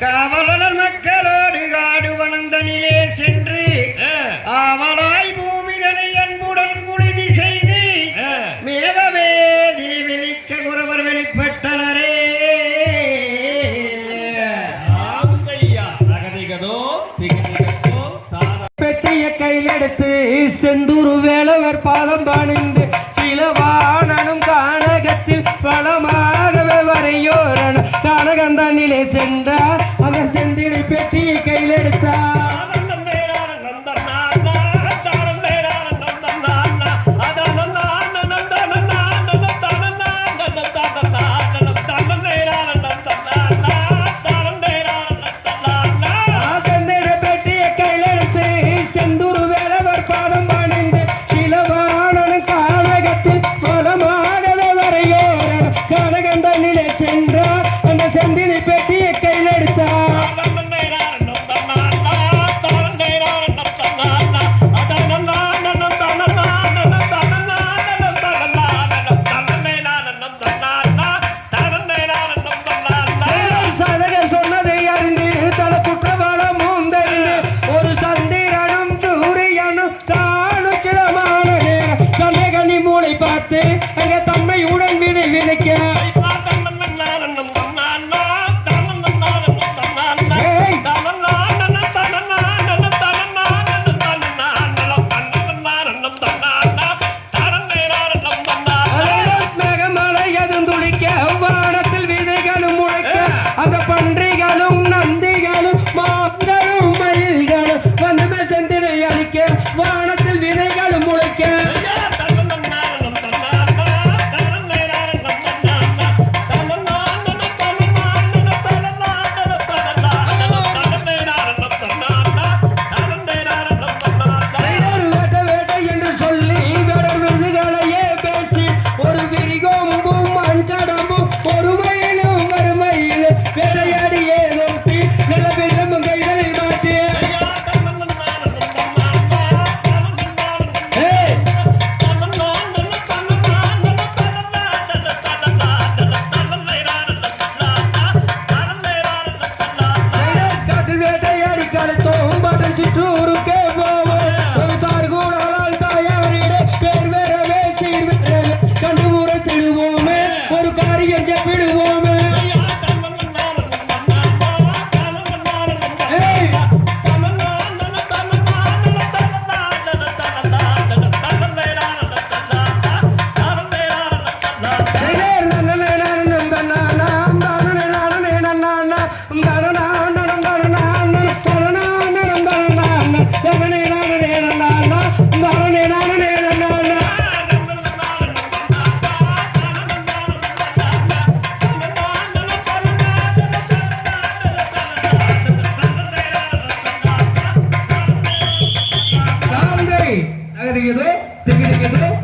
காவலர் மக்களோடு காடு வனந்தனிலே சென்று ஆவலாய் பூமிதனை அன்புடன் புழுதி செய்து மேகவேதினி விழிக்க குறவர் வெளிப்பட்டனரே. பெட்டிய கையிலெடுத்து செந்தூரு வேளவர் பாதம் பணிந்து சிலவானனும் கானகத்தில் பலமாகவே வரையோரன் கானகந்தனிலே சென்றார். அவர் செந்தினை பெட்டியை கையில் எடுத்தார். அங்கே தம்மையுடன் மீது விதைக்க மேகமலை எதுந்துளிக்க வானத்தில் விதைகளும் முளைக்க அந்த பன்றிகளும் நந்திகளும் மான்களும் மயில்களும் வந்து செந்தினை அளிக்க வானத்தில் விதைகளும் முளைக்க சிற்றூருக்கே போவோம் ஒரு தார்கூடால் தாயாரிடே பேர் வேறவே சீர்வே கண்டு உரைத்திடுவோமே ஒரு காரியம் செப்பிடுவோமே. Tiga